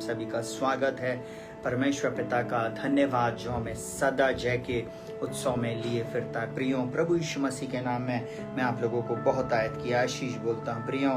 सभी का स्वागत है। परमेश्वर पिता का धन्यवाद जो हमें सदा जय के उत्सव में लिए फिरता है। प्रियो, प्रभु यीशु मसीह के नाम में मैं आप लोगों को बहुत आयत की आशीष बोलता हूँ। प्रियो,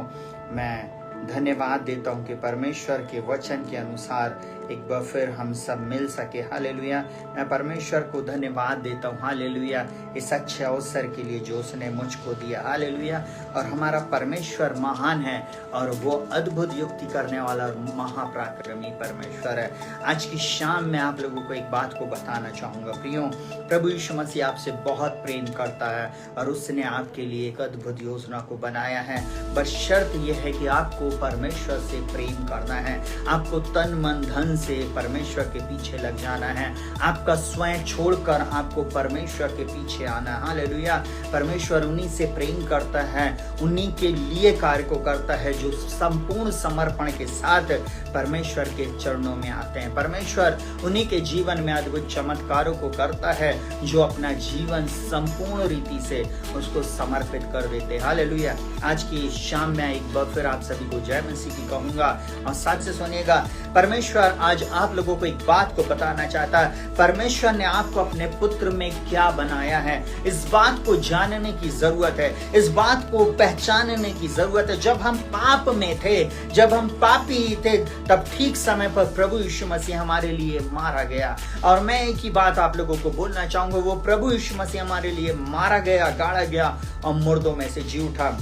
मैं धन्यवाद देता हूँ कि परमेश्वर के वचन के अनुसार एक बार फिर हम सब मिल सके। हालेलुया। मैं परमेश्वर को धन्यवाद देता हूँ, हालेलुया, इस अच्छे अवसर के लिए जो उसने मुझको दिया। हालेलुया। और हमारा परमेश्वर महान है और वो अद्भुत युक्ति करने वाला और महापराक्रमी परमेश्वर है। आज की शाम में आप लोगों को एक बात को बताना चाहूंगा। प्रियो, प्रभु यीशु मसीह आपसे बहुत प्रेम करता है और उसने आपके लिए एक अद्भुत योजना को बनाया है। बस शर्त यह है कि आपको परमेश्वर से प्रेम करना है, आपको तन मन धन से परमेश्वर के पीछे लग जाना है, आपका स्वयं छोड़कर आपको परमेश्वर के पीछे आना है। हालेलुया। परमेश्वर उन्हीं से प्रेम करता है, उन्हीं के लिए कार्य को करता है जो संपूर्ण समर्पण के साथ परमेश्वर के चरणों में आते हैं। परमेश्वर उन्हीं के जीवन में अद्भुत चमत्कारों को करता है जो अपना जीवन संपूर्ण रीति से उसको समर्पित कर देते हैं। हालेलुया। आज की शाम में एक बार फिर आप सभी को जय मसीह की कहूंगा और साथ से सुनिएगा। परमेश्वर आज आप लोगों को एक बात को बताना चाहता है। परमेश्वर ने आपको अपने पुत्र में क्या बनाया है, इस बात को जानने की जरूरत है, इस बात को पहचानने की जरूरत है। जब हम पाप में थे, जब हम पापी थे, तब ठीक समय पर प्रभु यीशु मसीह हमारे लिए मारा गया। और मैं एक ही बात आप लोगों को बोलना चाहूंगा, वो प्रभु यीशु मसीह हमारे लिए मारा गया, गाड़ा गया और मुर्दों में से जी उठा।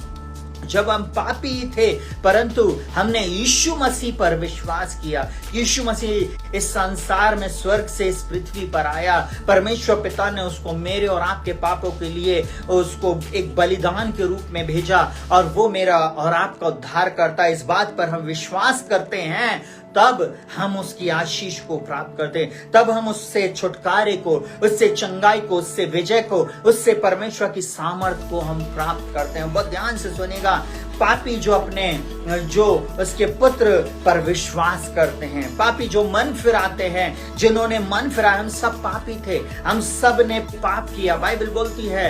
जब हम पापी थे, परंतु हमने यीशु मसीह पर विश्वास किया। यीशु मसीह इस संसार में स्वर्ग से इस पृथ्वी पर आया। परमेश्वर पिता ने उसको मेरे और आपके पापों के लिए उसको एक बलिदान के रूप में भेजा और वो मेरा और आपका उद्धार करता है। इस बात पर हम विश्वास करते हैं, तब हम उसकी आशीष को प्राप्त करते हैं, तब हम उससे छुटकारे को, उससे चंगाई को, उससे विजय को, उससे परमेश्वर की सामर्थ को हम प्राप्त करते हैं। बहुत ध्यान से सुनेगा। पापी जो उसके पुत्र पर विश्वास करते हैं, पापी जो मन फिराते हैं, जिन्होंने मन फिराया, हम सब पापी थे, हम सब ने पाप किया। बाइबल बोलती है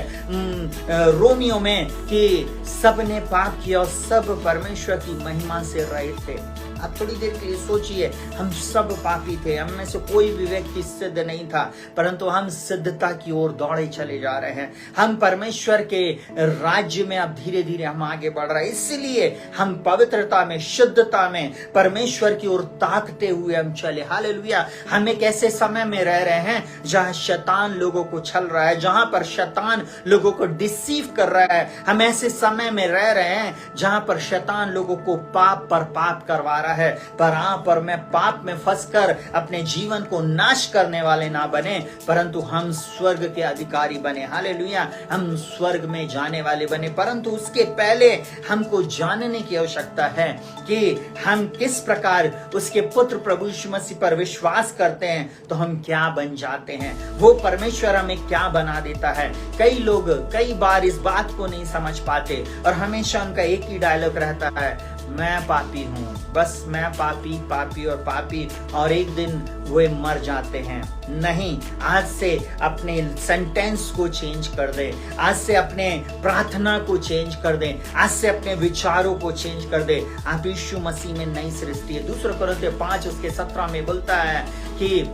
रोमियो में कि सब ने पाप किया और सब परमेश्वर की महिमा से रहित थे। आप थोड़ी देर के लिए सोचिए, हम सब पापी थे, हम में से कोई भी व्यक्ति सिद्ध नहीं था, परंतु हम सिद्धता की ओर दौड़े चले जा रहे हैं। हम परमेश्वर के राज्य में अब धीरे धीरे हम आगे बढ़ रहे हैं। इसलिए हम पवित्रता में, शुद्धता में परमेश्वर की ओर ताकते हुए हम चले। हालेलुया। हम एक ऐसे समय में रह रहे हैं जहां शैतान लोगों को छल रहा है, जहां पर शैतान लोगों को डिसीव कर रहा है। हम ऐसे समय में रह रहे हैं जहां पर शैतान लोगों को पाप पर पाप करवा रहा है। पर मैं पाप में फंसकर अपने जीवन को नाश करने वाले ना बने, परंतु हम स्वर्ग के अधिकारी बने। हालेलुया। हम स्वर्ग में जाने वाले बने, परंतु उसके पहले हमको जानने की आवश्यकता है कि हम किस प्रकार उसके पुत्र प्रभु यीशु मसीह पर विश्वास करते हैं तो हम क्या बन जाते हैं, वो परमेश्वर हमें क्या बना देता है। कई लोग कई बार इस बात को नहीं समझ पाते और हमेशा उनका एक ही डायलॉग रहता है, मैं पापी हूँ, बस मैं पापी पापी और पापी, और एक दिन वे मर जाते हैं। नहीं, आज से अपने सेंटेंस को चेंज कर दे, आज से अपने प्रार्थना को चेंज कर दे, आज से अपने विचारों को चेंज कर दे। आप यीशु मसीह में नई सृष्टि है। 2 कोरिन्थियों 5:17 में बोलता है कि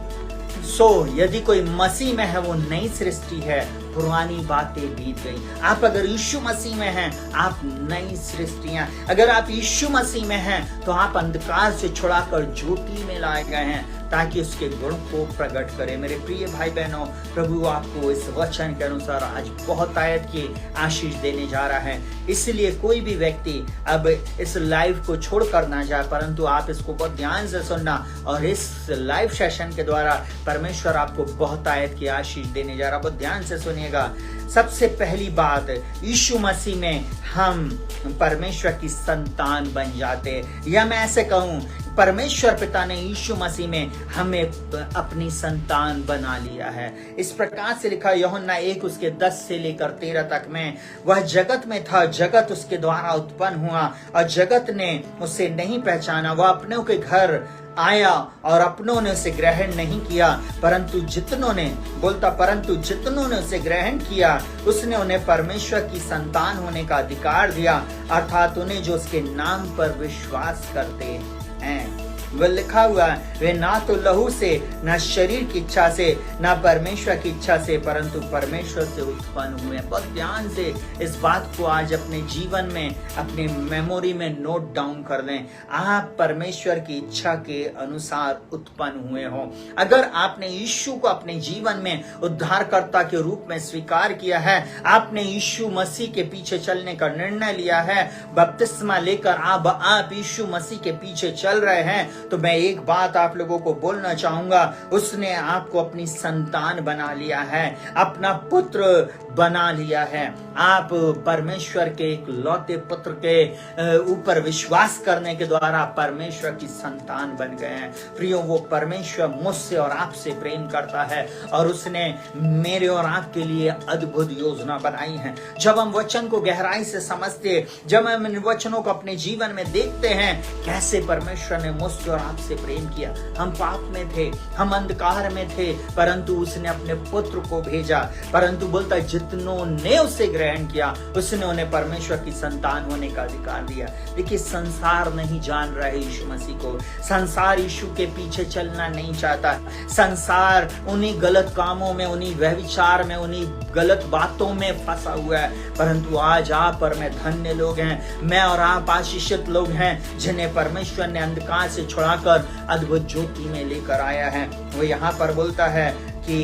यदि कोई मसीह में है वो नई सृष्टि है, पुरानी बातें बीत गई। आप अगर यीशु मसीह में हैं, आप नई सृष्टियां। अगर आप यीशु मसीह में हैं तो आप अंधकार से छुड़ाकर ज्योति में लाए गए हैं ताकि उसके गुण को प्रकट करें। मेरे प्रिय भाई बहनों, प्रभु आपको इस वचन के अनुसार आज बहुत आयत की आशीष देने जा रहा है। इसलिए कोई भी व्यक्ति अब इस लाइव को छोड़कर ना जाए, परंतु आप इसको बहुत ध्यान से सुनना और इस लाइव सेशन के द्वारा परमेश्वर आपको बहुत आयत की आशीष देने जा रहा है। बहुत ध्यान से सुनिएगा। सबसे पहली बात, यीशु मसीह में हम परमेश्वर की संतान बन जाते, या मैं ऐसे कहूं, परमेश्वर पिता ने यीशु मसीह में हमें अपनी संतान बना लिया है। इस प्रकार से लिखा यूहन्ना 1:10 से लेकर 13 तक में, वह जगत में था, जगत उसके द्वारा उत्पन्न हुआ और जगत ने उसे नहीं पहचाना। वह अपनों के घर आया और अपनों ने उसे ग्रहण नहीं किया, परंतु जितनों ने उसे ग्रहण किया, उसने उन्हें परमेश्वर की संतान होने का अधिकार दिया, अर्थात उन्हें जो उसके नाम पर विश्वास करते हैं। वह लिखा हुआ है, वे ना तो लहू से, ना शरीर की इच्छा से, ना परमेश्वर की इच्छा से, परंतु परमेश्वर से उत्पन्न हुए। बहुत ध्यान से इस बात को आज अपने जीवन में, अपने मेमोरी में नोट डाउन कर लें। आप परमेश्वर की इच्छा के अनुसार उत्पन्न हुए हो। अगर आपने यीशु को अपने जीवन में उद्धारकर्ता के रूप में स्वीकार किया है, आपने यीशु मसीह के पीछे चलने का निर्णय लिया है, बपतिस्मा लेकर आप यीशु मसीह के पीछे चल रहे हैं, तो मैं एक बात आप लोगों को बोलना चाहूंगा, उसने आपको अपनी संतान बना लिया है, अपना पुत्र बना लिया है। आप परमेश्वर के एक लौते पुत्र के ऊपर विश्वास करने के द्वारा परमेश्वर की संतान बन गए हैं। प्रियो, वो परमेश्वर मुझसे और आपसे प्रेम करता है और उसने मेरे और आपके लिए अद्भुत योजना बनाई है। जब हम वचन को गहराई से समझते, जब हम इन वचनों को अपने जीवन में देखते हैं, कैसे परमेश्वर ने मुझसे और आपसे प्रेम किया। हम पाप में थे, हम अंधकार में थे, परंतु उसने अपने पुत्र को भेजा। परंतु बोलता, जितनों ने उसे ग्रहण किया, उसने उन्हें परमेश्वर की संतान होने का अधिकार दिया। देखिए, संसार नहीं जान रहा है यीशु मसीह को। संसार यीशु के पीछे चलना नहीं चाहता। संसार उन्हीं गलत कामों में, उन्हीं व्यभिचार में, उन्हीं गलत बातों में फंसा हुआ है। परंतु आज आप और मैं धन्य लोग हैं, मैं और आप आशीषित लोग हैं, जिन्हें परमेश्वर ने अंधकार से छुड़ाकर अद्भुत ज्योति में लेकर आया है। वो यहाँ पर बोलता है कि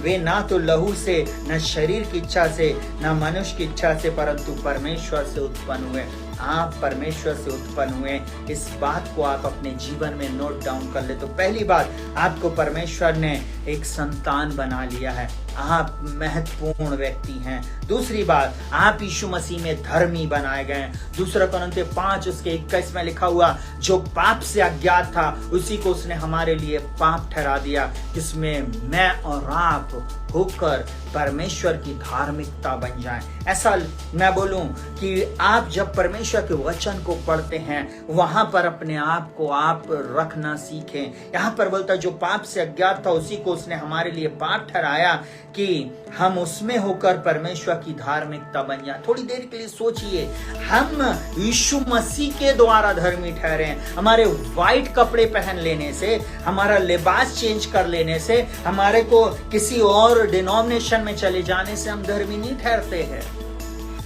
वे ना तो लहू से, न शरीर की इच्छा से, न मनुष्य की इच्छा से, परंतु परमेश्वर से उत्पन्न हुए। आप परमेश्वर से उत्पन्न हुए। इस बात को आप अपने जीवन में नोट डाउन कर ले। तो पहली बात, आपको परमेश्वर ने एक संतान बना लिया है, आप महत्वपूर्ण व्यक्ति हैं। दूसरी बात, आप यीशु मसीह में धर्मी बनाए गए हैं। दूसरा कोरिन्थियों 5:21 में लिखा हुआ, जो पाप से अज्ञात था उसी को उसने हमारे लिए पाप ठहरा दिया, जिसमें मैं और आप होकर परमेश्वर की धार्मिकता बन जाएं। ऐसा मैं बोलूं कि आप जब परमेश्वर के वचन को पढ़ते हैं, वहां पर अपने आप को आप रखना सीखें। यहाँ पर बोलता है, जो पाप से अज्ञात था उसी को उसने हमारे लिए पाप ठहराया कि हम उसमें होकर परमेश्वर की धार्मिकता बन जाए। थोड़ी देर के लिए सोचिए, हम यीशु मसीह के द्वारा धर्मी ठहरे हैं। हमारे व्हाइट कपड़े पहन लेने से, हमारा लिबास चेंज कर लेने से, हमारे को किसी और डिनोमिनेशन में चले जाने से हम धर्मी नहीं ठहरते हैं।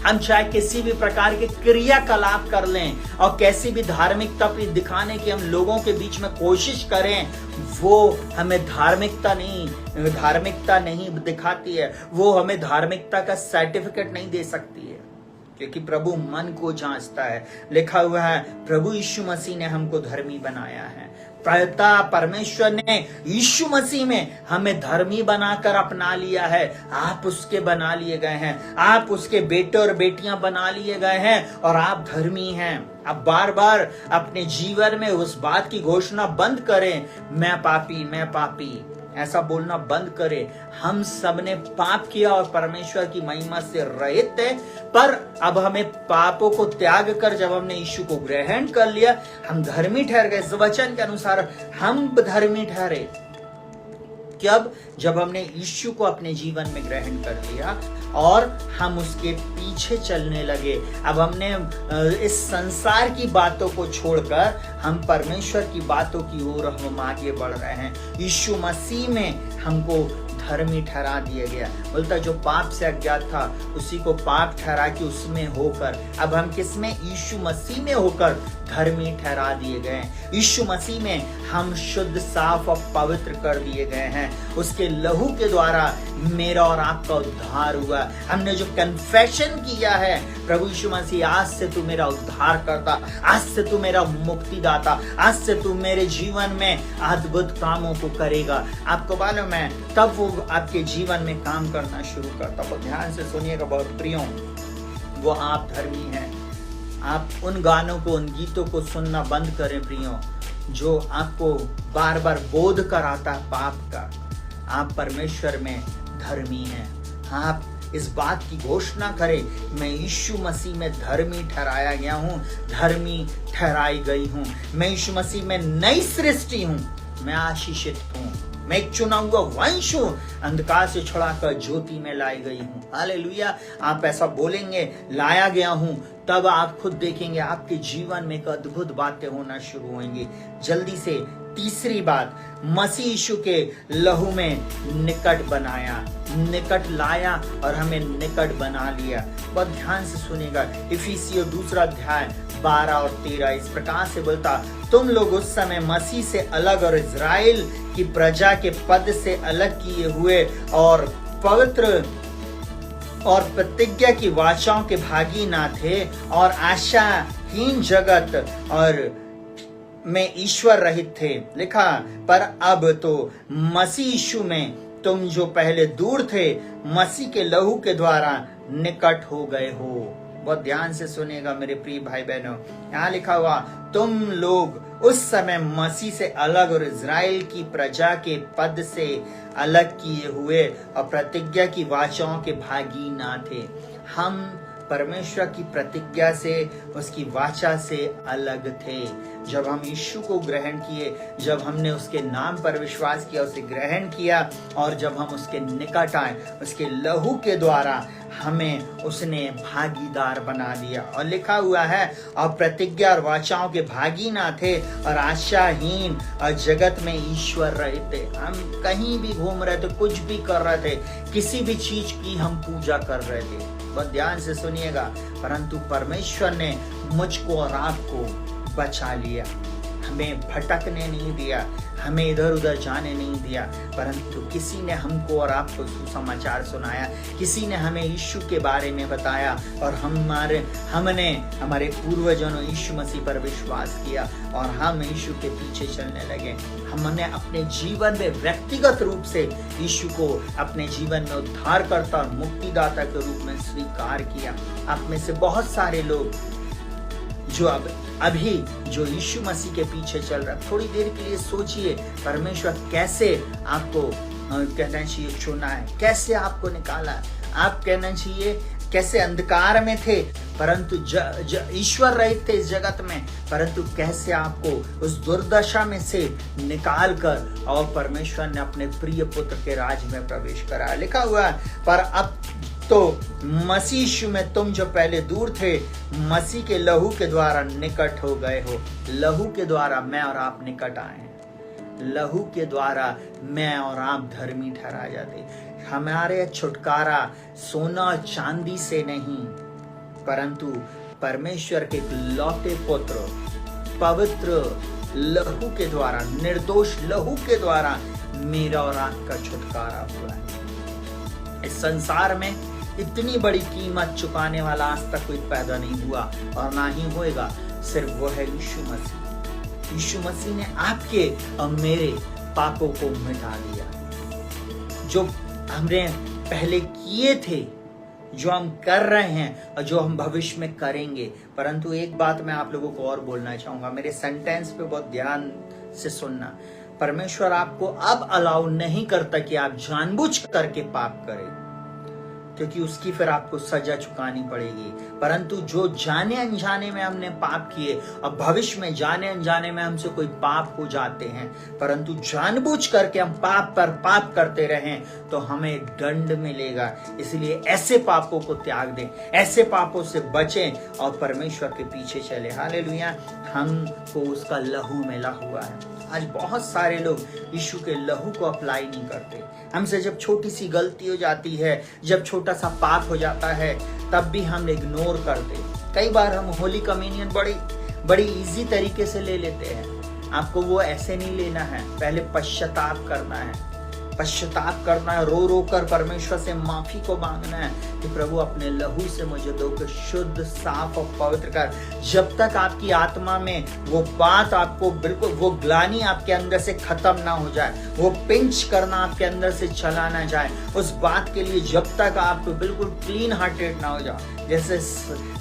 हम चाहे किसी भी प्रकार के क्रियाकलाप कर लें और कैसी भी धार्मिकता दिखाने की हम लोगों के बीच में कोशिश करें, वो हमें धार्मिकता नहीं दिखाती है। वो हमें धार्मिकता का सर्टिफिकेट नहीं दे सकती है, क्योंकि प्रभु मन को जांचता है। लिखा हुआ है, प्रभु यीशु मसीह ने हमको धर्मी बनाया है। परमेश्वर ने यीशु मसीह में हमें धर्मी बनाकर अपना लिया है। आप उसके बना लिए गए हैं, आप उसके बेटे और बेटियां बना लिए गए हैं और आप धर्मी हैं। अब बार बार अपने जीवन में उस बात की घोषणा बंद करें, मैं पापी, ऐसा बोलना बंद करें। हम सब ने पाप किया और परमेश्वर की महिमा से रहित है, पर अब हमें पापों को त्याग कर जब हमने यीशु को ग्रहण कर लिया, हम धर्मी ठहर गए। इस वचन के अनुसार हम धर्मी ठहरे। कब? जब हमने यीशु को अपने जीवन में ग्रहण कर लिया और हम उसके पीछे चलने लगे। अब हमने इस संसार की बातों को छोड़कर हम परमेश्वर की बातों की ओर हम आगे बढ़ रहे हैं। यीशु मसीह में हमको धर्मी ठहरा दिया गया। बोलता, जो पाप से अज्ञात था उसी को पाप ठहरा के उसमें होकर, अब हम किसमें? यीशु मसीह में होकर धर्मी ठहरा दिए गए। यीशु मसीह में हम शुद्ध, साफ और पवित्र कर दिए गए हैं। उसके लहू के द्वारा मेरा और आपका उद्धार हुआ। हमने जो कन्फेशन किया है, प्रभु यीशु मसीह, आज से तू मेरा उद्धार करता, आज से तू मेरा मुक्तिदाता, आज से तू मेरे जीवन में अद्भुत कामों को करेगा। आपको मालूम है, तब वो आपके जीवन में काम करना शुरू करता। बहुत ध्यान से सुनिएगा बहुत प्रियो, वो आप धर्मी हैं। आप उन गानों को, उन गीतों को सुनना बंद करें प्रियो, जो आपको बार बार बोध कराता है पाप का। आप परमेश्वर में धर्मी हैं। आप इस बात की घोषणा करें, मैं यीशु मसीह में धर्मी ठहराया गया हूँ, धर्मी ठहराई गई हूँ। मैं यीशु मसीह में नई सृष्टि हूँ, मैं आशीषित हूँ, मैं एक चुना हुआ वंश हूँ, अंधकार से छुड़ाकर ज्योति में लाई गई हूँ। हालेलुया। आप ऐसा बोलेंगे, लाया गया हूँ, तब आप खुद देखेंगे आपके जीवन में एक अद्भुत बातें होना शुरू होंगी। जल्दी से तीसरी बात, मसीह यीशु के लहू में निकट बनाया, निकट लाया और हमें निकट बना लिया। बहुत ध्यान से सुनिएगा, इफिसियों 2 अध्याय 12 और 13 इस प्रकार से बोलता, तुम लोग उस समय मसीह से अलग और इजराइल की प्रजा के पद से अलग किए हुए और पवित्र और प्रतिज्ञा की वाचाओं के भागी ना थे और आशाहीन जगत और में ईश्वर रहित थे। लिखा, पर अब तो मसीह यीशु में तुम जो पहले दूर थे मसीह के लहू के द्वारा निकट हो गए हो। बहुत ध्यान से सुनिएगा मेरे प्रिय भाई बहनों, यहाँ लिखा हुआ, तुम लोग उस समय मसीह से अलग और इजराइल की प्रजा के पद से अलग किए हुए और प्रतिज्ञा की वाचाओं के भागी ना थे। हम परमेश्वर की प्रतिज्ञा से, उसकी वाचा से अलग थे। जब हम यीशु को ग्रहण किए, जब हमने उसके नाम पर विश्वास किया, उसे ग्रहण किया और जब हम उसके निकट आए, उसके लहू के द्वारा हमें उसने भागीदार बना दिया। और लिखा हुआ है, और प्रतिज्ञा और वाचाओं के भागी ना थे और आशाहीन और जगत में ईश्वर रहे थे। हम कहीं भी घूम रहे थे, कुछ भी कर रहे थे, किसी भी चीज की हम पूजा कर रहे थे। बहुत ध्यान से सुनिएगा, परंतु परमेश्वर ने मुझको और आपको बचा लिया, हमें भटकने नहीं दिया, हमें इधर उधर जाने नहीं दिया, परंतु किसी ने हमको और आपको सुसमाचार सुनाया, किसी ने हमें यीशु के बारे में बताया और हमने हमारे पूर्वजों ने यीशु मसीह पर विश्वास किया और हम यीशु के पीछे चलने लगे। हमने अपने जीवन में व्यक्तिगत रूप से यीशु को अपने जीवन में उद्धारकर्ता और मुक्तिदाता के रूप में स्वीकार किया। आप में से बहुत सारे लोग जो अभी जो यीशु मसीह के पीछे चल रहा है, थोड़ी देर के लिए सोचिए परमेश्वर कैसे आपको कहना चाहिए चुना है, कैसे आपको निकाला है। आप कहना चाहिए कैसे अंधकार में थे परंतु ईश्वर रहित थे इस जगत में, परंतु कैसे आपको उस दुर्दशा में से निकाल कर और परमेश्वर ने अपने प्रिय पुत्र के राज में प्रवेश कराया। लिखा हुआ है, पर अब तो मसीह यीशु में तुम जो पहले दूर थे मसीह के लहू के द्वारा निकट हो गए हो। लहू के द्वारा मैं और आप निकट आए हैं। लहू के द्वारा मैं और आप धर्मी ठहराए जाते। हमारे छुटकारा सोना चांदी से नहीं, परंतु परमेश्वर के इकलौते पुत्र पवित्र लहू के द्वारा, निर्दोष लहू के द्वारा मेरा और आपका छुटकारा हुआ है। इस संसार में इतनी बड़ी कीमत चुकाने वाला आज तक कोई पैदा नहीं हुआ और ना ही होएगा, सिर्फ वो है यीशु मसीह। यीशु मसीह ने आपके और मेरे पापों को मिटा दिया। जो हमने पहले किए थे, जो हम कर रहे हैं और जो हम भविष्य में करेंगे। परंतु एक बात मैं आप लोगों को और बोलना चाहूंगा, मेरे सेंटेंस पे बहुत ध्यान से सुनना। परमेश्वर आपको अब अलाउ नहीं करता कि आप जानबूझ करके पाप करें, क्योंकि उसकी फिर आपको सजा चुकानी पड़ेगी। परंतु जो जाने अनजाने में हमने पाप किए और भविष्य में जाने अनजाने में हमसे कोई पाप हो जाते हैं, परंतु जानबूझ करके हम पाप पर पाप करते रहें तो हमें दंड मिलेगा। इसलिए ऐसे पापों को त्याग दें, ऐसे पापों से बचें और परमेश्वर के पीछे चले। हालेलुया। हमको उसका लहू मिला हुआ है। आज बहुत सारे लोग यीशु के लहू को अप्लाई नहीं करते। हमसे जब छोटी सी गलती हो जाती है, जब छोटा सा पाप हो जाता है, तब भी हम इग्नोर करते। कई बार हम होली कम्युनियन बड़ी इजी तरीके से ले लेते हैं। आपको वो ऐसे नहीं लेना है। पहले पश्चाताप करना है, रो रो कर परमेश्वर से माफी को मांगना है कि प्रभु अपने लहू से मुझे धोकर शुद्ध, साफ और पवित्र कर। जब तक आपकी आत्मा में वो बात आपको बिल्कुल, वो ग्लानि आपके अंदर से खत्म ना हो जाए, वो पिंच करना आपके अंदर से चला ना जाए, उस बात के लिए जब तक आप बिल्कुल क्लीन हार्टेड ना हो जाओ। जैसे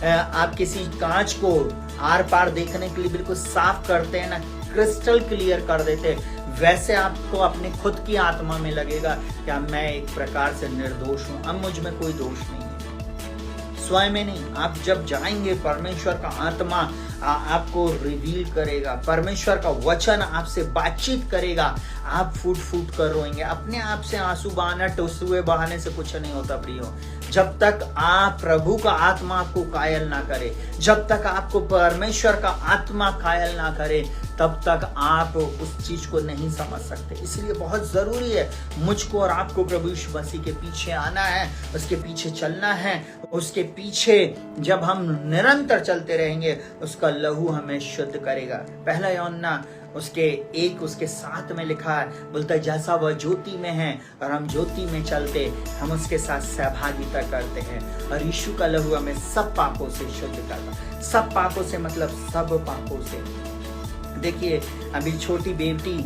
आप किसी कांच को आर पार देखने के लिए बिल्कुल साफ करते हैं ना, क्रिस्टल क्लियर कर देते, वैसे आपको अपने खुद की आत्मा में लगेगा कि मैं एक प्रकार से निर्दोष हूं, अब मुझ में कोई दोष नहीं है। स्वयं में नहीं, आप जब जाएंगे परमेश्वर का आत्मा आपको रिवील करेगा, परमेश्वर का वचन आपसे बातचीत करेगा, आप फूट फूट कर रोएंगे। अपने आप से आंसू बहाना, टोसुए बहाने से कुछ नहीं होता प्रियो। जब तक आप प्रभु का आत्मा आपको कायल ना करे, जब तक आपको परमेश्वर का आत्मा कायल ना करे, तब तक आप उस चीज को नहीं समझ सकते। इसलिए बहुत जरूरी है मुझको और आपको प्रभु यीशु मसीह के पीछे आना है, उसके पीछे चलना है। उसके पीछे जब हम निरंतर चलते रहेंगे, उसका लहू हमें शुद्ध करेगा। पहला यूहन्ना उसके 7 में लिखा है, बोलता है जैसा वह ज्योति में है और हम ज्योति में चलते, हम उसके साथ सहभागिता करते हैं, और यीशु का लहू हमें सब पापों से शुद्ध करता। सब पापों से मतलब सब पापों से। देखिए, अभी छोटी बेटी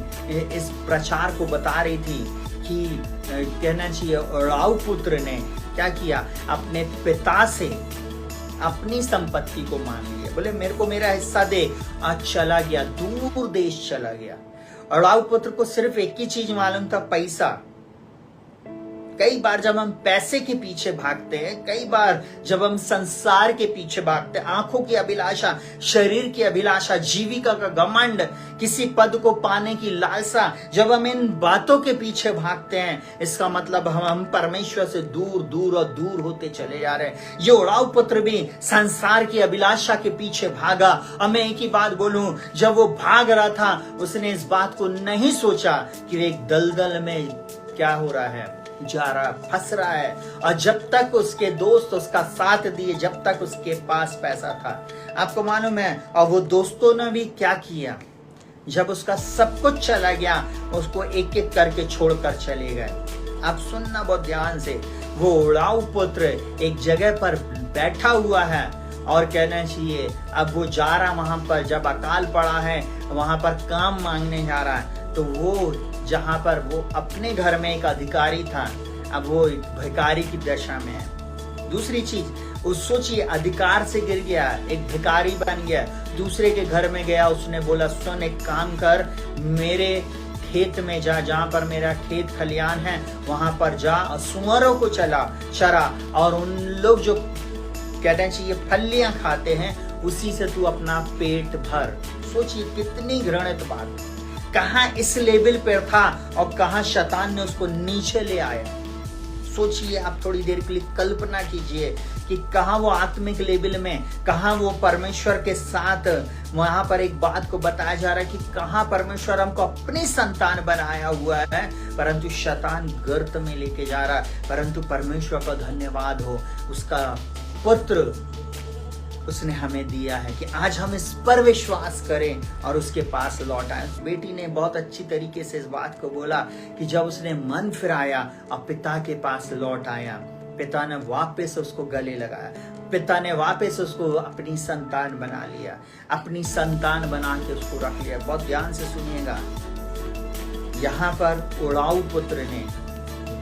इस प्रचार को बता रही थी कि कहना चाहिए राव पुत्र ने क्या किया, अपने पिता से अपनी संपत्ति को मांग लिया। बोले मेरे को मेरा हिस्सा दे। आज चला गया, दूर देश चला गया। और राव पुत्र को सिर्फ एक ही चीज मालूम था, पैसा। कई बार जब हम पैसे के पीछे भागते हैं, कई बार जब हम संसार के पीछे भागते हैं, आंखों की अभिलाषा, शरीर की अभिलाषा, जीविका का घमंड, किसी पद को पाने की लालसा, जब हम इन बातों के पीछे भागते हैं, इसका मतलब हम परमेश्वर से दूर दूर और दूर होते चले जा रहे हैं। ये राव पुत्र भी संसार की अभिलाषा के पीछे भागा। और मैं एक ही बात बोलूं, जब वो भाग रहा था, उसने इस बात को नहीं सोचा कि एक दलदल में क्या हो रहा है, जा रहा, फंस रहा है। और जब तक उसके दोस्त उसका साथ दिए, जब तक उसके पास पैसा था, आपको मालूम है, और वो दोस्तों ने भी क्या किया, जब उसका सब कुछ चला गया, उसको एक एक करके छोड़कर चले गए। आप सुनना बहुत ध्यान से। वो राव पुत्र एक जगह पर बैठा हुआ है और कहना चाहिए अब वो जा रहा वहां पर, जब अकाल पड़ा है वहां पर काम मांगने जा रहा है, तो वो जहां पर वो अपने घर में एक अधिकारी था, अब वो भिखारी की दशा में है। दूसरी चीज, उस सोचिए अधिकार से गिर गया, एक भिखारी बन गया, दूसरे के घर में गया। उसने बोला सुन, एक काम कर, मेरे खेत में जा, जहां पर मेरा खेत खलियान है वहां पर जा, सुअरों को चरा, और उन लोग जो कहते चाहिए फलियां खाते हैं, उसी से तू अपना पेट भर। सोचिए कितनी घृणित बात, कहां इस लेवल पर था और कहां शैतान ने उसको नीचे ले आया। सोचिए, आप थोड़ी देर के लिए कल्पना कीजिए कि कहां वो आत्मिक लेवल में, कहां वो परमेश्वर के साथ, वहां पर एक बात को बताया जा रहा है कि कहां परमेश्वर हमको अपनी संतान बनाया हुआ है, परंतु शैतान गर्त में लेके जा रहा है। परंतु परमेश्वर का धन्यवाद हो, उसका पुत्र उसने हमें दिया है कि आज हम इस पर विश्वास करें और उसके पास लौट आए। बेटी ने बहुत अच्छी तरीके से इस बात को बोला कि जब उसने मन फिराया और पिता के पास लौट आया, पिता ने वापस उसको गले लगाया, पिता ने वापस उसको अपनी संतान बना लिया, अपनी संतान बना के उसको रख लिया। बहुत ध्यान से सुनिएगा, यहाँ पर उड़ाऊ पुत्र ने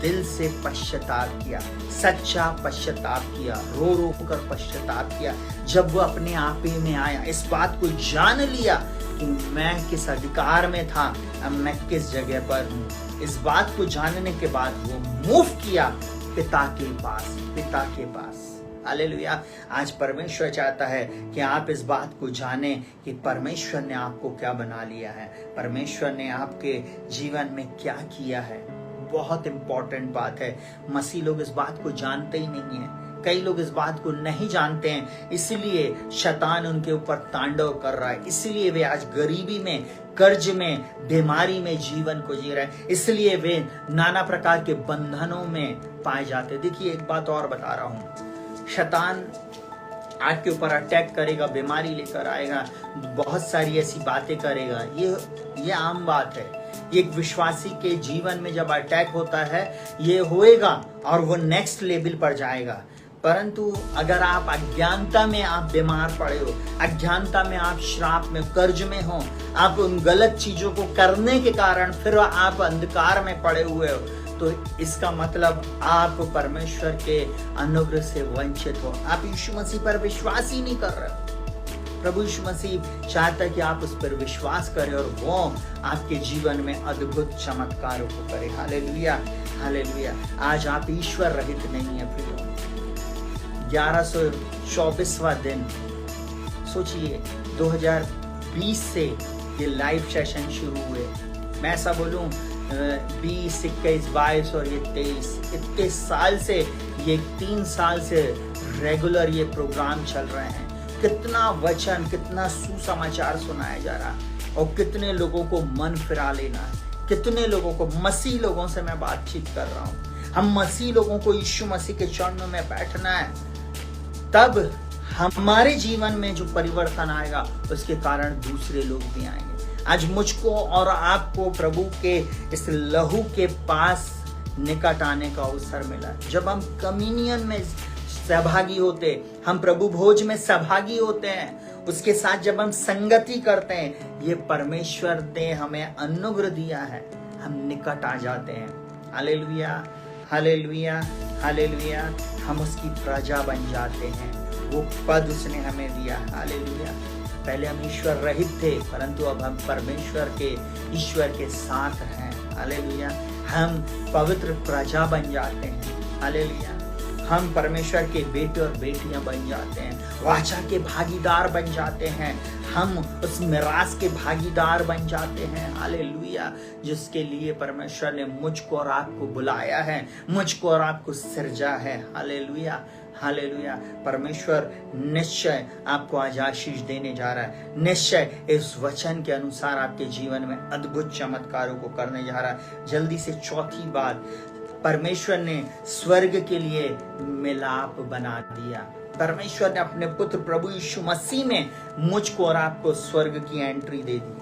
दिल से पश्चाताप किया, सच्चा पश्चाताप किया, रो रो कर पश्चाताप किया। जब वो अपने आप ही में आया, इस बात को जान लिया कि मैं किस अधिकार में था, अब मैं किस जगह पर हूँ। इस बात को जानने के बाद वो मूव किया पिता के पास। हालेलुया। आज परमेश्वर चाहता है कि आप इस बात को जानें कि परमेश्वर ने आपको क्या बना लिया है, परमेश्वर ने आपके जीवन में क्या किया है। बहुत इंपॉर्टेंट बात है। मसीह लोग इस बात को जानते ही नहीं है, कई लोग इस बात को नहीं जानते हैं, इसलिए शैतान उनके ऊपर तांडव कर रहा है। इसलिए वे आज गरीबी में, कर्ज में, बीमारी में जीवन को जी रहे हैं, इसलिए वे नाना प्रकार के बंधनों में पाए जाते। देखिए, एक बात और बता रहा हूं, शैतान आपके ऊपर अटैक करेगा, बीमारी लेकर आएगा, बहुत सारी ऐसी बातें करेगा। ये आम बात है। एक विश्वासी के जीवन में जब अटैक होता है, ये होएगा और वो नेक्स्ट लेवल पर जाएगा। परंतु अगर आप अज्ञानता में आप बीमार पड़े हो, अज्ञानता में आप श्राप में, कर्ज में हो, आप उन गलत चीजों को करने के कारण फिर आप अंधकार में पड़े हुए हो, तो इसका मतलब आप परमेश्वर के अनुग्रह से वंचित हो। आप यीशु मसीह पर विश्वास ही नहीं कर रहे। प्रभु यीशु मसीह चाहता है कि आप उस पर विश्वास करें और वो आपके जीवन में अद्भुत चमत्कारों को करे। Hallelujah, hallelujah. आज आप ईश्वर रहित नहीं है प्रियो। 1124वां दिन, सोचिए 2020 से ये लाइव सेशन शुरू हुए। मैं ऐसा बोलूं 20, 21, 22 और ये 23, इतने साल से, ये 3 साल से रेगुलर ये प्रोग्राम चल रहे हैं। कितना वचन, कितना सुसमाचार सुनाया जा रहा है और कितने लोगों को मन फिरा लेना है, कितने लोगों को, मसीह लोगों से मैं बातचीत कर रहा हूँ। हम मसीह लोगों को यीशु मसीह के चरणों में बैठना है, तब हमारे जीवन में जो परिवर्तन आएगा उसके कारण दूसरे लोग भी आएंगे। आज मुझको और आपको प्रभु के इस लहू के पास निकट आने का अवसर मिला। जब हम कम्युनियन में सहभागी होते, हम प्रभु भोज में सहभागी होते हैं, उसके साथ जब हम संगति करते हैं, ये परमेश्वर ने हमें अनुग्रह दिया है, हम निकट आ जाते हैं। Hallelujah, hallelujah, hallelujah. हम उसकी प्रजा बन जाते हैं, वो पद उसने हमें दिया। हालेलुया। पहले हम ईश्वर रहित थे, परंतु अब हम परमेश्वर के, ईश्वर के साथ हैं। हालेलुया। हम पवित्र प्रजा बन जाते हैं। हालेलुया। हम परमेश्वर के बेटे और बेटियां बन जाते हैं, वाचा के भागीदार बन जाते हैं, हम उस मिरास के भागीदार बन जाते हैं। हालेलुया। जिसके लिए परमेश्वर ने मुझको और आपको बुलाया है, मुझको और आपको सृजा है। Hallelujah, hallelujah. परमेश्वर निश्चय आपको आज आशीष देने जा रहा है, निश्चय इस वचन के अनुसार आपके जीवन में अद्भुत चमत्कारों को करने जा रहा है। जल्दी से चौथी बात, परमेश्वर ने स्वर्ग के लिए मिलाप बना दिया। परमेश्वर ने अपने पुत्र प्रभु यीशु मसीह में मुझको और आपको स्वर्ग की एंट्री दे दी।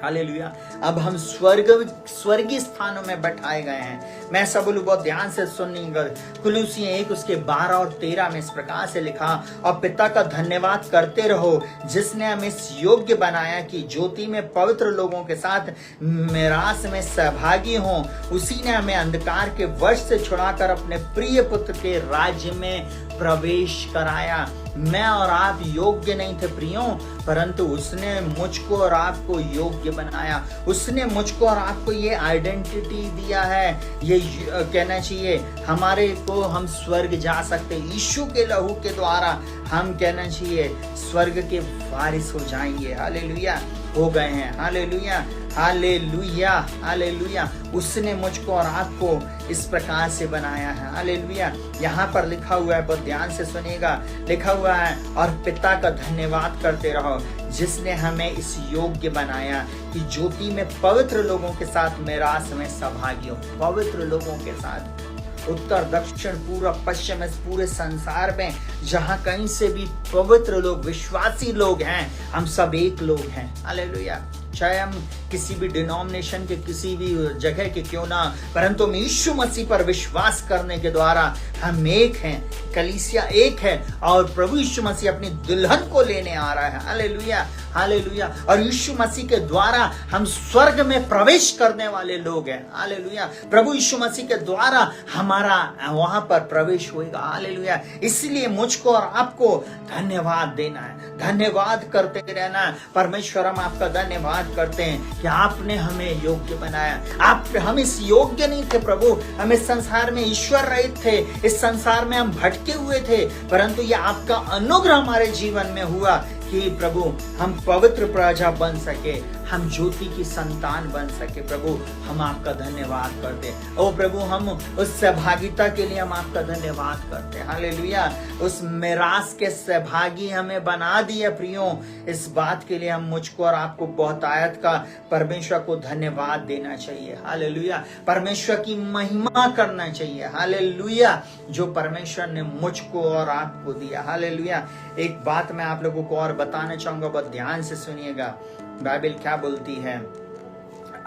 हालेलुया। अब हम स्वर्गीय स्थानों में बैठाए गए हैं। मैं सब बोलूं, बहुत ध्यान से सुनिएगा। कुलुसियों 1 उसके 12 और 13 में इस प्रकार से लिखा, और पिता का धन्यवाद करते रहो जिसने हमें इस योग्य बनाया कि ज्योति में पवित्र लोगों के साथ मिरास में सहभागी हों। उसी ने हमें अंधकार के वश से छुड़ाकर अपने प्रिय पुत्र के राज्य में प्रवेश कराया। मैं और आप योग्य नहीं थे प्रियों, परंतु उसने मुझको और आपको योग्य बनाया। उसने मुझको और आपको ये आइडेंटिटी दिया है, ये कहना चाहिए हमारे को, हम स्वर्ग जा सकते। यीशु के लहू के द्वारा हम कहना चाहिए स्वर्ग के वारिस हो जाएंगे। हालेलुया, हो गए हैं। Hallelujah, hallelujah, hallelujah. उसने मुझको और आपको इस प्रकार से बनाया है। हालेलुया। यहाँ पर लिखा हुआ है, बहुत ध्यान से सुनिएगा, लिखा हुआ है, और पिता का धन्यवाद करते रहो जिसने हमें इस योग्य बनाया कि ज्योति में पवित्र लोगों के साथ मिरास में सहभागी हो। पवित्र लोगों के साथ, उत्तर दक्षिण पूर्व पश्चिम, इस पूरे संसार में जहाँ कहीं से भी पवित्र लोग, विश्वासी लोग हैं, हम सब एक लोग हैं। हालेलुया। चाहे हम किसी भी डिनोमिनेशन के, किसी भी जगह के क्यों ना, परंतु हम यीशु मसीह पर विश्वास करने के द्वारा हम एक हैं, कलीसिया एक है, और प्रभु यीशु मसीह अपनी दुल्हन को लेने आ रहा है। Hallelujah, hallelujah. और यीशु मसीह के द्वारा हम स्वर्ग में प्रवेश करने वाले लोग हैं। हालेलुया। प्रभु यीशु मसीह के द्वारा हमारा वहां पर प्रवेश होगा। हालेलुया। इसलिए मुझको और आपको धन्यवाद देना है, धन्यवाद करते रहना है। परमेश्वर, हम आपका धन्यवाद करते हैं कि आपने हमें योग्य बनाया। हम इस योग्य नहीं थे प्रभु, हम इस संसार में ईश्वर रहित थे, इस संसार में हम भटके हुए थे, परंतु ये आपका अनुग्रह हमारे जीवन में हुआ कि प्रभु हम पवित्र प्रजा बन सके, हम ज्योति की संतान बन सके। प्रभु, हम आपका धन्यवाद करते। ओ प्रभु, हम उस सहभागिता के लिए हम आपका धन्यवाद करते। हालेलुया। उस मिरास के सहभागी हमें बना दिया प्रियों। इस बात के लिए हम मुझको और आपको बहुतायत का परमेश्वर को धन्यवाद देना चाहिए। हालेलुया। परमेश्वर की महिमा करना चाहिए। हालेलुया। जो परमेश्वर ने मुझको और आपको दिया। हालेलुया। एक बात मैं आप लोगों को और बताना चाहूंगा, बहुत ध्यान से सुनिएगा। बाइबल क्या बोलती है?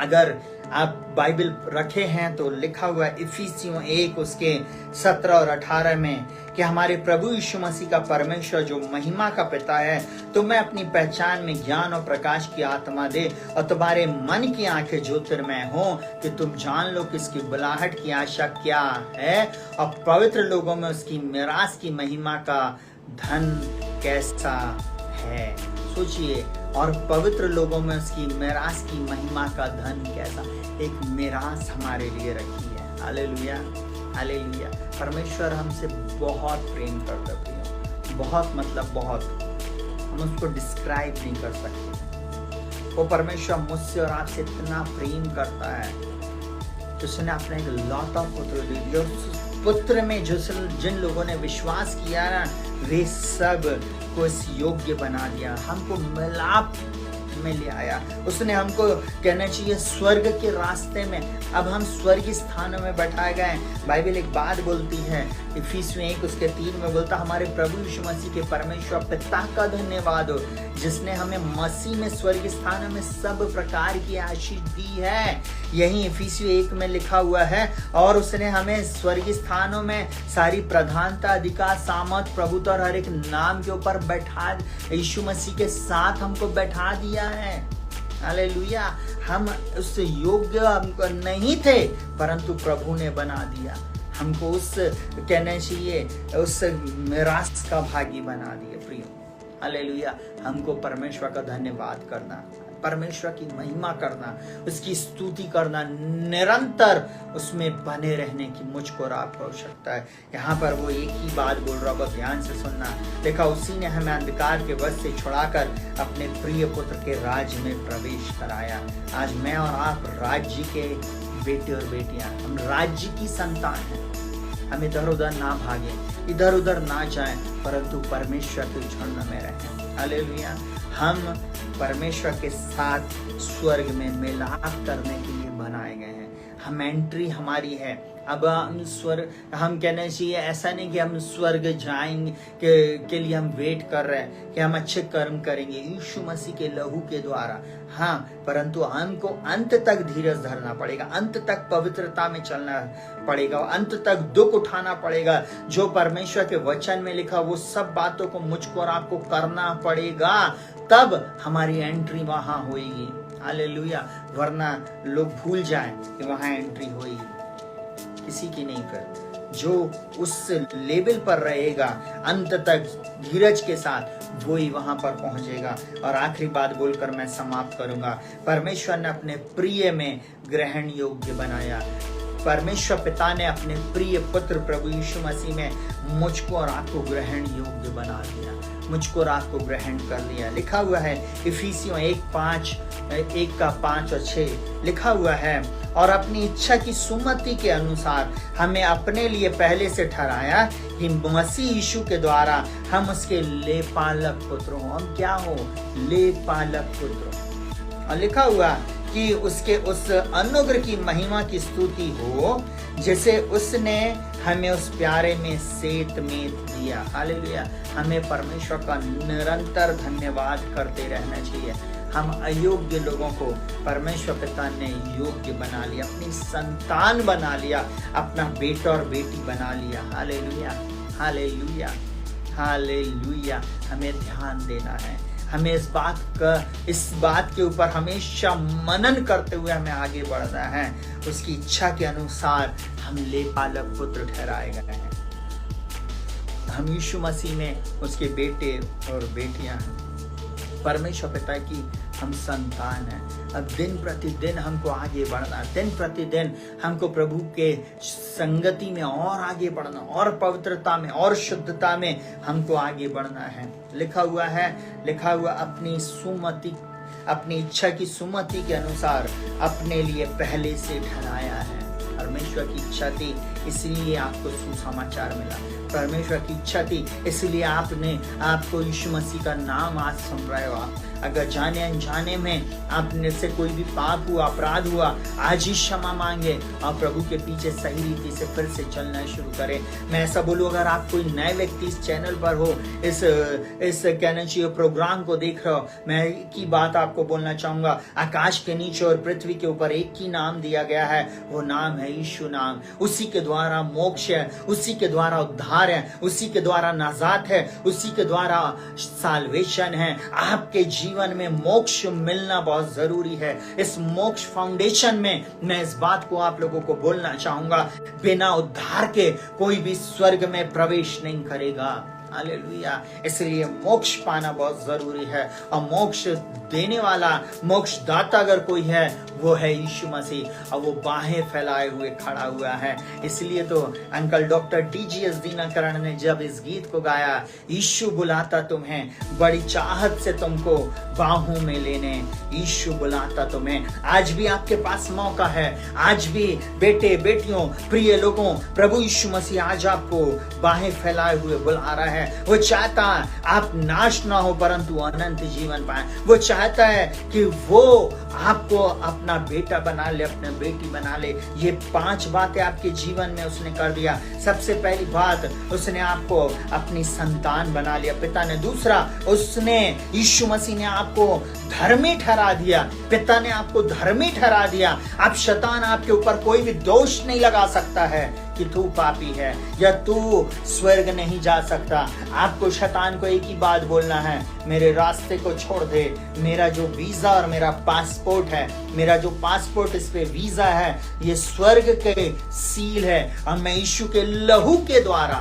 अगर आप बाइबल रखे हैं तो लिखा हुआ है इफिसियों 1 उसके 17 और 18 में कि हमारे प्रभु यीशु मसीह का परमेश्वर जो महिमा का पिता है, तुम्हें अपनी पहचान में ज्ञान और प्रकाश की आत्मा दे और तुम्हारे मन की आंखें ज्योतिर्मय हो कि तुम जान लो कि इसकी बुलाहट की आशा क्या है और पवित्र लोगों में उसकी मिरास की महिमा का धन कैसा है। सोचिए, और पवित्र लोगों में उसकी मिरास की महिमा का धन कैसा। एक मिरास हमारे लिए रखी है। Hallelujah, hallelujah. परमेश्वर हमसे बहुत प्रेम करता है, बहुत, मतलब बहुत, हम उसको डिस्क्राइब नहीं कर सकते। वो परमेश्वर मुझसे और आपसे इतना प्रेम करता है कि उसने अपने एक लौता पुत्र दे दिया। उस पुत्र में जिन लोगों ने विश्वास किया ना, वे सब को इस योग्य बना दिया, हमको मिलाप में ले आया। उसने हमको कहना चाहिए स्वर्ग के रास्ते में, अब हम स्वर्गीय स्थानों में बैठाए गए। बाइबल एक बात बोलती है, इफिसियों 1:3 में बोलता, हमारे प्रभु यीशु मसीह के परमेश्वर पिता का धन्यवाद हो जिसने हमें मसीह में स्वर्गीय स्थानों में सब प्रकार की आशीष दी है। यही इफिसियों 1 में लिखा हुआ है। और उसने हमें स्वर्गीय स्थानों में सारी प्रधानता, अधिकार, सामर्थ, प्रभुत्व और हर एक नाम के ऊपर बैठा, यीशु मसीह के साथ हमको बैठा दिया है। हालेलुया। हम उससे योग्य हमको नहीं थे, परंतु प्रभु ने बना दिया हमको, उस कहना चाहिए उस मिरास का भागी बना दिया। प्रियो, हालेलुया। हमको परमेश्वर का धन्यवाद करना, परमेश्वर की महिमा करना, उसकी स्तुति करना, निरंतर उसमें बने रहने की मुझको और आपको आवश्यकता है। यहाँ पर वो एक ही बात बोल रहा होगा, ध्यान से सुनना। देखा, उसी ने हमें अंधकार के वश से छुड़ाकर अपने प्रिय पुत्र के राज्य में प्रवेश कराया। आज मैं और आप राज्य के बेटे और बेटियां, हम राज्य की संतान हैं। हम इधर उधर ना भागे, इधर उधर ना जाएं, परंतु परमेश्वर के झुंड में रहें। हालेलुया। हम परमेश्वर के साथ स्वर्ग में मिलाप करने के लिए बनाए गए हैं। हम एंट्री हमारी है। अब हम कहना चाहिए ऐसा नहीं कि हम स्वर्ग जाएंगे के लिए हम वेट कर रहे हैं कि हम अच्छे कर्म करेंगे यीशु मसीह के लहू के द्वारा। हाँ, परंतु हमको अंत तक धीरज धरना पड़ेगा, अंत तक पवित्रता में चलना पड़ेगा, अंत तक दुख उठाना पड़ेगा। जो परमेश्वर के वचन में लिखा वो सब बातों को मुझको और आपको करना पड़ेगा, तब हमारी एंट्री वहां होगी। हालेलुया। वरना लोग भूल जाएं कि वहां एंट्री होगी, किसी की नहीं। फिर जो उस लेवल पर रहेगा अंत तक धीरज के साथ, वो ही वहां पर पहुंचेगा। और आखिरी बात बोलकर मैं समाप्त करूंगा। परमेश्वर ने अपने प्रिय में ग्रहण योग्य बनाया। परमेश्वर पिता ने अपने प्रिय पुत्र प्रभु यीशु मसीह में मुझको और आपको ग्रहण योग्य बना दिया, मुझको और आपको ग्रहण कर लिया। लिखा हुआ है इफिसियों 1:5 और 6 लिखा हुआ है, और अपनी इच्छा की सुमति के अनुसार हमें अपने लिए पहले से ठहराया कि मसीह यीशु के द्वारा हम उसके लेपालक पुत्र हो। हम क्या हो? लेपालक पुत्र। और लिखा हुआ कि उसके उस अनुग्रह की महिमा की स्तुति हो जैसे उसने हमें उस प्यारे में सेत में दिया। हालेलुया। हमें परमेश्वर का निरंतर धन्यवाद करते रहना चाहिए। हम अयोग्य लोगों को परमेश्वर पिता ने योग्य बना लिया, अपनी संतान बना लिया, अपना बेटा और बेटी बना लिया। Hallelujah, hallelujah, hallelujah. हमें ध्यान देना है, हमें इस बात के ऊपर हमेशा मनन करते हुए हमें आगे बढ़ना है। उसकी इच्छा के अनुसार हम लेपालक पुत्र ठहराए गए हैं। हम यीशु मसीह में उसके बेटे और बेटियां हैं, परमेश्वर पिता की हम संतान हैं। अब दिन प्रतिदिन हमको आगे बढ़ना, दिन प्रतिदिन हमको प्रभु के संगति में और आगे बढ़ना, और पवित्रता में और शुद्धता में हमको आगे बढ़ना है। लिखा हुआ अपनी इच्छा की सुमति के अनुसार अपने लिए पहले से ठहराया है। परमेश्वर की इच्छा थी, इसलिए आपको सुसमाचार मिला। परमेश्वर की इच्छा थी, इसलिए आपको यीशु मसीह का नाम आज सुन रहे हो। आप अगर जाने अनजाने में आपने से कोई भी पाप हुआ, अपराध हुआ, आज ही क्षमा मांगे और प्रभु के पीछे सही रीति से फिर से चलना शुरू करें। मैं ऐसा बोलूँ, अगर आप कोई नए व्यक्ति इस चैनल पर हो, इस कहना चाहिए प्रोग्राम को देख रहे हो, मैं एक ही बात आपको बोलना चाहूंगा। आकाश के नीचे और पृथ्वी के ऊपर एक ही नाम दिया गया है, वो नाम है यीशु नाम। उसी के द्वारा मोक्ष है, उसी के द्वारा उद्धार है, उसी के द्वारा नाजात है, उसी के द्वारा साल्वेशन है। आपके जीवन में मोक्ष मिलना बहुत जरूरी है। इस मोक्ष फाउंडेशन में मैं इस बात को आप लोगों को बोलना चाहूंगा, बिना उद्धार के कोई भी स्वर्ग में प्रवेश नहीं करेगा। हालेलुया। इसलिए मोक्ष पाना बहुत जरूरी है, और मोक्ष देने वाला मोक्षदाता अगर कोई है वो है यीशु मसीह, और वो बाहें फैलाए हुए खड़ा हुआ है। इसलिए तो अंकल डॉक्टर टी.जी.एस. दीनकरण ने जब इस गीत को गाया, यीशु बुलाता तुम्हें, बड़ी चाहत से तुमको बाहों में लेने, यीशु बुलाता तुम्हें। आज भी आपके पास मौका है, आज भी बेटे बेटियों प्रिय लोगों, प्रभु यीशु मसीह आज आपको बाहें फैलाए हुए बुला रहा है। वो चाहता आप नाश ना हो परंतु अनंत जीवन पाए। वो चाहता है कि वो आपको अपना बेटा बना ले, अपना बेटी बना ले। ये 5 बातें आपके जीवन में उसने कर दिया। सबसे पहली बात, उसने आपको अपनी संतान बना लिया, पिता ने। दूसरा, उसने यीशु मसीह ने आपको धर्मी ठहरा दिया, पिता ने आपको धर्मी ठहरा दिया। अब शैतान आपके ऊपर कोई भी दोष नहीं लगा सकता है कि तू पापी है या तू स्वर्ग नहीं जा सकता। आपको शैतान को एक ही बात बोलना है, मेरे रास्ते को छोड़ दे। मेरा जो वीजा और मेरा पासपोर्ट है, मेरा जो पासपोर्ट इस पे वीजा है, ये स्वर्ग के सील है और मैं यीशु के लहू के द्वारा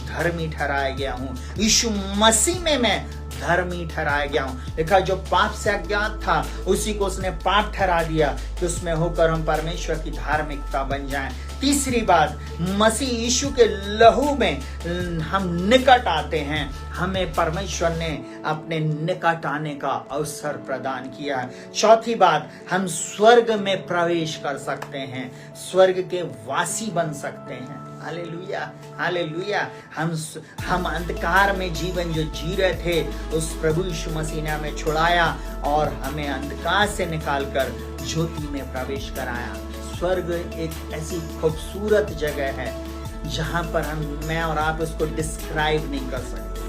धर्मी ठहराया गया हूँ। यीशु मसीह में मैं धर्मी ठहराया गया हूँ। लिखा, जो पाप से अज्ञात था उसी को उसने पाप ठहरा दिया कि उसमें होकर हम परमेश्वर की धार्मिकता बन जाएं। तीसरी बात, मसीह यीशु के लहू में हम निकट आते हैं। हमें परमेश्वर ने अपने निकट आने का अवसर प्रदान किया है। चौथी बात, हम स्वर्ग में प्रवेश कर सकते हैं, स्वर्ग के वासी बन सकते हैं। Hallelujah, hallelujah. हम अंधकार में जीवन जो जी रहे थे, उस प्रभु यीशु मसीह ने हमें छुड़ाया और हमें अंधकार से निकालकर ज्योति में प्रवेश कराया। स्वर्ग एक ऐसी खूबसूरत जगह है जहां पर मैं और आप उसको डिस्क्राइब नहीं कर सकते।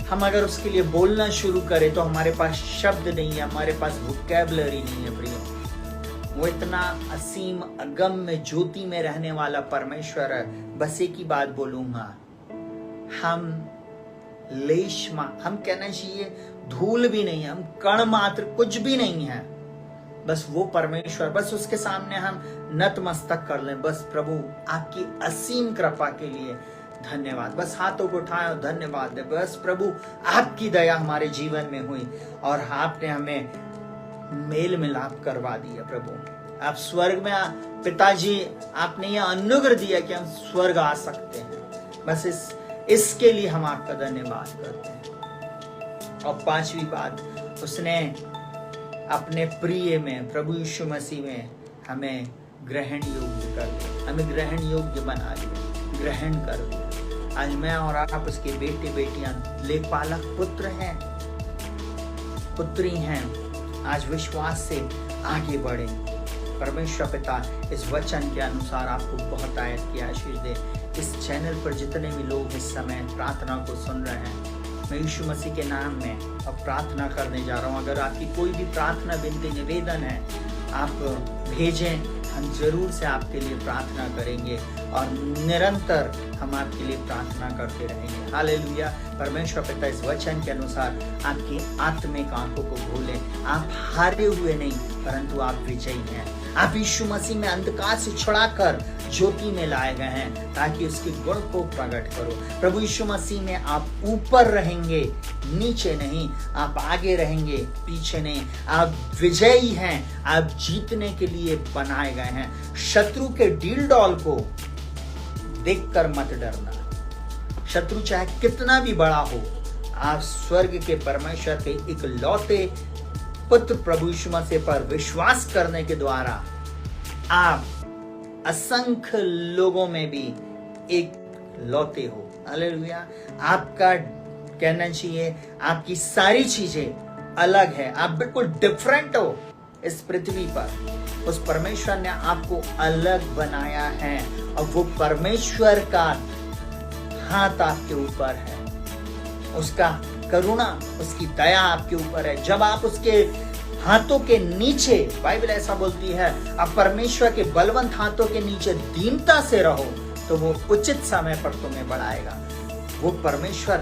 हम अगर उसके लिए बोलना शुरू करें तो हमारे पास शब्द नहीं है, हमारे पास वोकैबुलरी नहीं है प्रियो। वो इतना असीम अगम्य ज्योति में रहने वाला परमेश्वर है। बस एक ही बात बोलूंगा, हम हम कहना चाहिए धूल भी नहीं है, हम कण मात्र कुछ भी नहीं है। बस वो परमेश्वर, बस उसके सामने हम नतमस्तक कर लें। बस प्रभु आपकी असीम कृपा के लिए धन्यवाद। बस हाथों को उठाएं और धन्यवाद दें। बस प्रभु आपकी दया हमारे जीवन में हुई और आपने हमें मेल मिलाप करवा दिया। प्रभु आप स्वर्ग में, पिताजी आपने यह अनुग्रह दिया कि हम स्वर्ग आ सकते हैं। बस इसके लिए हम आपका धन्यवाद करते हैं। और 5वीं बात, उसने अपने प्रिय में प्रभु यीशु मसीह में हमें ग्रहण योग्य कर दिया, हमें ग्रहण योग्य बना दिया, ग्रहण कर दिया। आज मैं और आप उसके बेटे बेटियां, लेखपालक पुत्र हैं, पुत्री हैं। आज विश्वास से आगे बढ़े। परमेश्वर पिता इस वचन के अनुसार आपको बहुत आयत की आशीष दे। इस चैनल पर जितने भी लोग इस समय प्रार्थना को सुन रहे हैं, मैं यीशु मसीह के नाम में अब प्रार्थना करने जा रहा हूँ। अगर आपकी कोई भी प्रार्थना विनती निवेदन है, आप भेजें, हम जरूर से आपके लिए प्रार्थना करेंगे और निरंतर हम आपके लिए प्रार्थना करते रहेंगे। हालेलुया। परमेश्वर पिता इस वचन के अनुसार आपकी आत्मिक आंखों को खोलें। आप हारे हुए नहीं परंतु आप विजयी हैं। आप यीशु मसीह में अंधकार से छुड़ाकर ज्योति में लाए गए हैं ताकि उसके गुण को प्रकट करो। प्रभु यीशु मसीह में आप ऊपर रहेंगे, नीचे नहीं। आप आगे रहेंगे, पीछे नहीं। आप विजयी हैं, आप जीतने के लिए बनाए गए हैं। शत्रु के डील डॉल को देखकर मत डरना। शत्रु चाहे कितना भी बड़ा हो, आप स्वर्ग के परमेश्वर के इकलौते पुत्र प्रभु यीशु मसीह पर विश्वास करने के द्वारा आप असंख्य लोगों में भी एक लौते हो। हालेलुया। आपका कहना चाहिए आपकी सारी चीजें अलग है, आप बिल्कुल डिफरेंट हो इस पृथ्वी पर। उस परमेश्वर ने आपको अलग बनाया है और वो परमेश्वर का हाथ आपके ऊपर है, उसका करुणा, उसकी दया आपके ऊपर है। जब आप उसके हाथों के नीचे, बाइबल ऐसा बोलती है, आप परमेश्वर के बलवंत हाथों के नीचे दीनता से रहो तो वो उचित समय पर तुम्हें बढ़ाएगा। वो परमेश्वर